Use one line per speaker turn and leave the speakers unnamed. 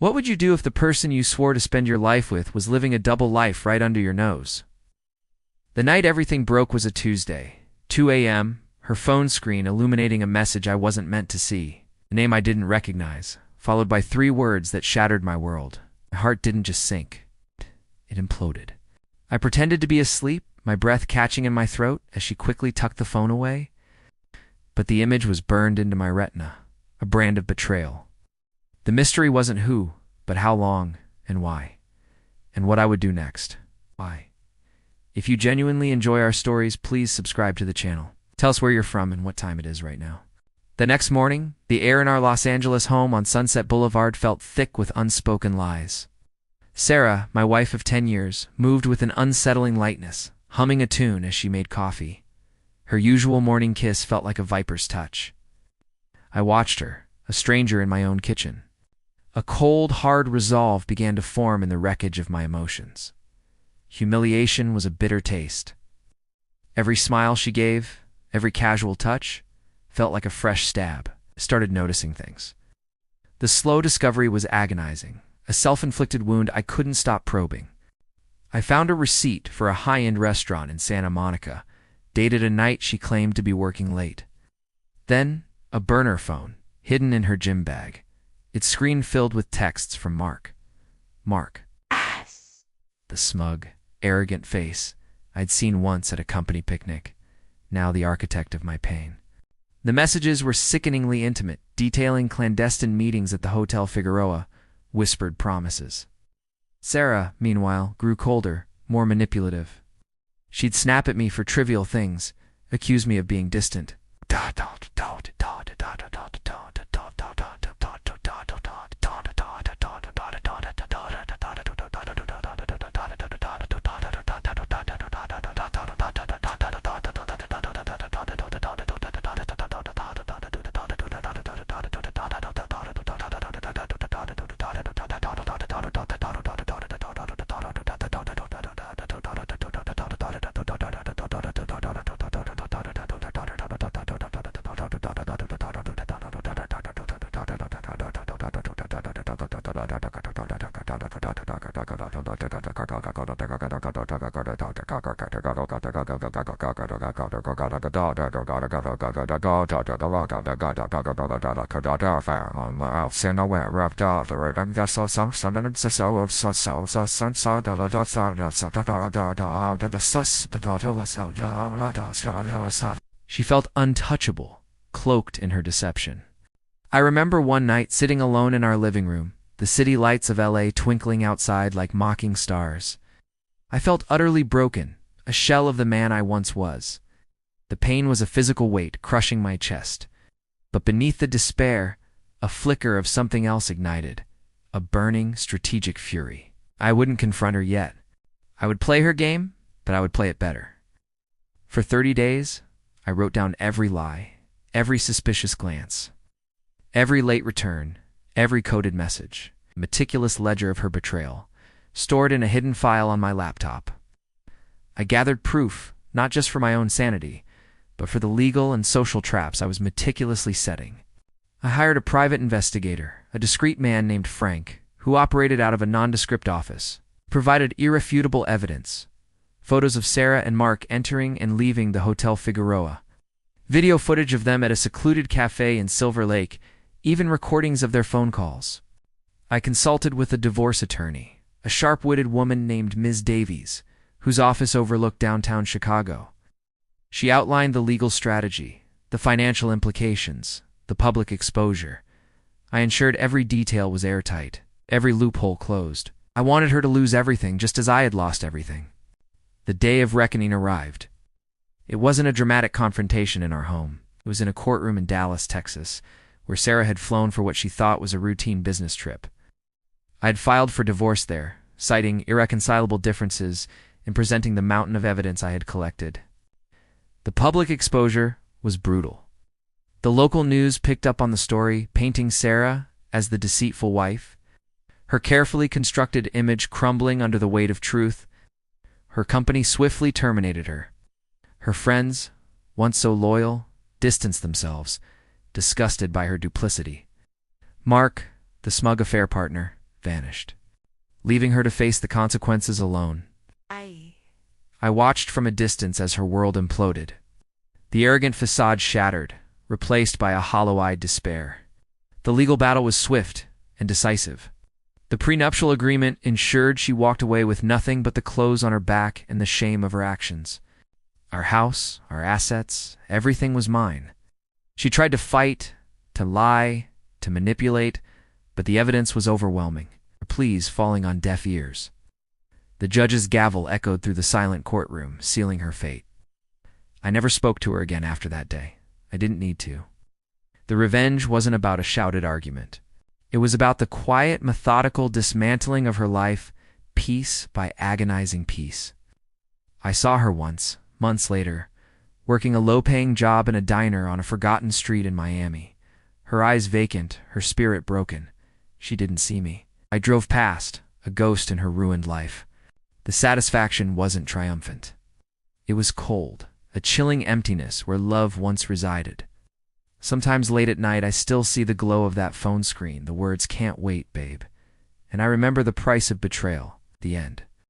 What would you do if the person you swore to spend your life with was living a double life right under your nose? The night everything broke was a Tuesday, 2 a.m., her phone screen illuminating a message I wasn't meant to see, a name I didn't recognize, followed by 3 words that shattered my world. My heart didn't just sink, it imploded. I pretended to be asleep, my breath catching in my throat as she quickly tucked the phone away. But the image was burned into my retina, a brand of betrayal. The mystery wasn't who, but how long and why, and what I would do next. Why? If you genuinely enjoy our stories, please subscribe to the channel. Tell us where you're from and what time it is right now. The next morning, the air in our Los Angeles home on Sunset Boulevard felt thick with unspoken lies. Sarah, my wife of 10 years, moved with an unsettling lightness, humming a tune as she made coffee. Her usual morning kiss felt like a viper's touch. I watched her, a stranger in my own kitchen. A cold, hard resolve began to form in the wreckage of my emotions. Humiliation was a bitter taste. Every smile she gave, every casual touch, felt like a fresh stab. I started noticing things. The slow discovery was agonizing, a self-inflicted wound I couldn't stop probing. I found a receipt for a high-end restaurant in Santa Monica, dated a night she claimed to be working late. Then, a burner phone, hidden in her gym bag, its screen filled with texts from Mark. Mark. Ass. The smug, arrogant face I'd seen once at a company picnic, now the architect of my pain. The messages were sickeningly intimate, detailing clandestine meetings at the Hotel Figueroa, whispered promises. Sarah, meanwhile, grew colder, more manipulative. She'd snap at me for trivial things, accuse me of being distant. She felt untouchable, cloaked in her deception. I remember one night sitting alone in our living room, the city lights of LA twinkling outside like mocking stars. I felt utterly broken, a shell of the man I once was. The pain was a physical weight crushing my chest. But beneath the despair, a flicker of something else ignited, a burning, strategic fury. I wouldn't confront her yet. I would play her game, but I would play it better. For 30 days, I wrote down every lie, every suspicious glance, every late return, every coded message, a meticulous ledger of her betrayal, stored in a hidden file on my laptop. I gathered proof, not just for my own sanity, but for the legal and social traps I was meticulously setting. I hired a private investigator, a discreet man named Frank, who operated out of a nondescript office, provided irrefutable evidence, photos of Sarah and Mark entering and leaving the Hotel Figueroa, video footage of them at a secluded cafe in Silver Lake, even recordings of their phone calls. I consulted with a divorce attorney, a sharp-witted woman named Ms. Davies, whose office overlooked downtown Chicago. She outlined the legal strategy, the financial implications, the public exposure. I ensured every detail was airtight, every loophole closed. I wanted her to lose everything just as I had lost everything. The day of reckoning arrived. It wasn't a dramatic confrontation in our home. It was in a courtroom in Dallas, Texas, where Sarah had flown for what she thought was a routine business trip. I had filed for divorce there, citing irreconcilable differences and presenting the mountain of evidence I had collected. The public exposure was brutal. The local news picked up on the story, painting Sarah as the deceitful wife, her carefully constructed image crumbling under the weight of truth. Her company swiftly terminated her. Her friends, once so loyal, distanced themselves, disgusted by her duplicity. Mark, the smug affair partner, vanished, leaving her to face the consequences alone. I watched from a distance as her world imploded. The arrogant facade shattered, replaced by a hollow-eyed despair. The legal battle was swift and decisive. The prenuptial agreement ensured she walked away with nothing but the clothes on her back and the shame of her actions. Our house, our assets, everything was mine. She tried to fight, to lie, to manipulate, but the evidence was overwhelming, her pleas falling on deaf ears. The judge's gavel echoed through the silent courtroom, sealing her fate. I never spoke to her again after that day. I didn't need to. The revenge wasn't about a shouted argument. It was about the quiet, methodical dismantling of her life, piece by agonizing piece. I saw her once, months later, working a low-paying job in a diner on a forgotten street in Miami. Her eyes vacant, her spirit broken. She didn't see me. I drove past, a ghost in her ruined life. The satisfaction wasn't triumphant. It was cold, a chilling emptiness where love once resided. Sometimes late at night I still see the glow of that phone screen, the words "Can't wait, babe." And I remember the price of betrayal, the end.